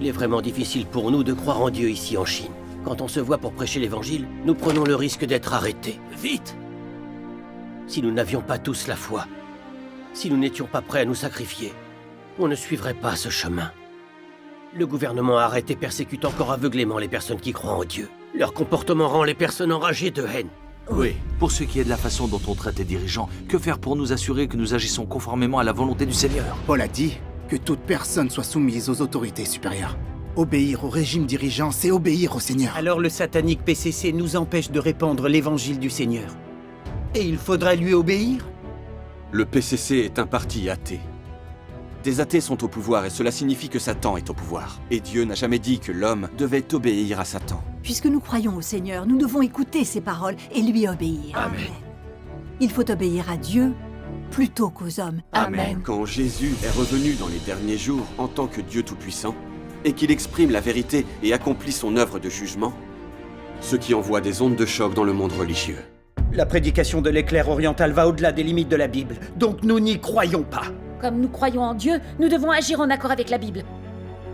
Il est vraiment difficile pour nous de croire en Dieu ici en Chine. Quand on se voit pour prêcher l'évangile, nous prenons le risque d'être arrêtés. Vite! Si nous n'avions pas tous la foi, si nous n'étions pas prêts à nous sacrifier, on ne suivrait pas ce chemin. Le gouvernement arrête et persécute encore aveuglément les personnes qui croient en Dieu. Leur comportement rend les personnes enragées de haine. Oui. Pour ce qui est de la façon dont on traite les dirigeants, que faire pour nous assurer que nous agissons conformément à la volonté du Seigneur? Paul a dit que toute personne soit soumise aux autorités supérieures. Obéir au régime dirigeant, c'est obéir au Seigneur. Alors le satanique PCC nous empêche de répandre l'évangile du Seigneur. Et il faudra lui obéir? Le PCC est un parti athée. Des athées sont au pouvoir et cela signifie que Satan est au pouvoir. Et Dieu n'a jamais dit que l'homme devait obéir à Satan. Puisque nous croyons au Seigneur, nous devons écouter ses paroles et lui obéir. Amen. Il faut obéir à Dieu plutôt qu'aux hommes. Amen. Quand Jésus est revenu dans les derniers jours en tant que Dieu Tout-Puissant, et qu'il exprime la vérité et accomplit son œuvre de jugement, ce qui envoie des ondes de choc dans le monde religieux. La prédication de l'éclair oriental va au-delà des limites de la Bible, donc nous n'y croyons pas. Comme nous croyons en Dieu, nous devons agir en accord avec la Bible.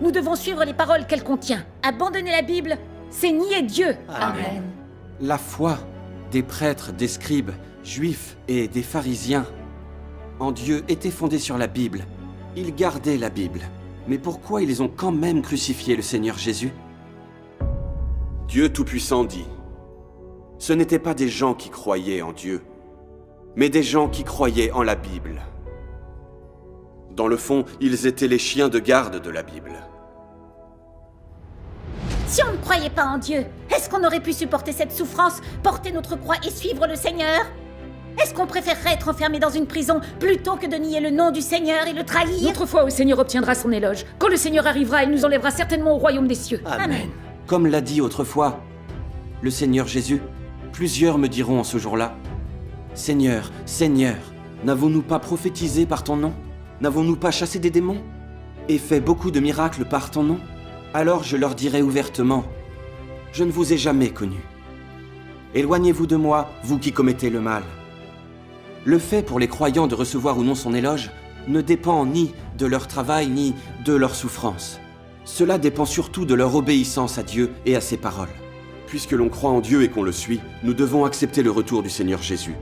Nous devons suivre les paroles qu'elle contient. Abandonner la Bible, c'est nier Dieu. Amen. La foi des prêtres, des scribes, juifs et des pharisiens en Dieu était fondée sur la Bible. Ils gardaient la Bible. Mais pourquoi ils ont quand même crucifié le Seigneur Jésus? Dieu Tout-Puissant dit, ce n'étaient pas des gens qui croyaient en Dieu, mais des gens qui croyaient en la Bible. Dans le fond, ils étaient les chiens de garde de la Bible. Si on ne croyait pas en Dieu, est-ce qu'on aurait pu supporter cette souffrance, porter notre croix et suivre le Seigneur? Est-ce qu'on préférerait être enfermé dans une prison plutôt que de nier le nom du Seigneur et le trahir? Notre foi au Seigneur obtiendra son éloge. Quand le Seigneur arrivera, il nous enlèvera certainement au royaume des cieux. Amen. Comme l'a dit autrefois le Seigneur Jésus, plusieurs me diront en ce jour-là, « Seigneur, Seigneur, n'avons-nous pas prophétisé par ton nom? N'avons-nous pas chassé des démons? Et fait beaucoup de miracles par ton nom? Alors je leur dirai ouvertement, « Je ne vous ai jamais connu. Éloignez-vous de moi, vous qui commettez le mal. » Le fait pour les croyants de recevoir ou non son éloge ne dépend ni de leur travail ni de leur souffrance. Cela dépend surtout de leur obéissance à Dieu et à ses paroles. Puisque l'on croit en Dieu et qu'on le suit, nous devons accepter le retour du Seigneur Jésus.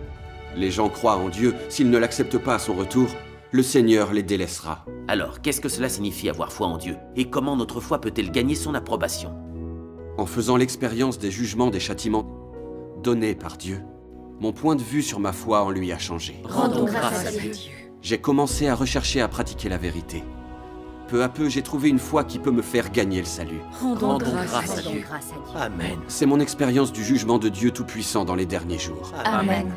Les gens croient en Dieu, s'ils ne l'acceptent pas à son retour, le Seigneur les délaissera. Alors, qu'est-ce que cela signifie avoir foi en Dieu? Et comment notre foi peut-elle gagner son approbation? En faisant l'expérience des jugements, des châtiments donnés par Dieu, mon point de vue sur ma foi en lui a changé. Rendons grâce à Dieu. J'ai commencé à rechercher à pratiquer la vérité. Peu à peu, j'ai trouvé une foi qui peut me faire gagner le salut. Rendons grâce à Rendons Dieu. grâce à Dieu. Amen. C'est mon expérience du jugement de Dieu Tout-Puissant dans les derniers jours. Amen.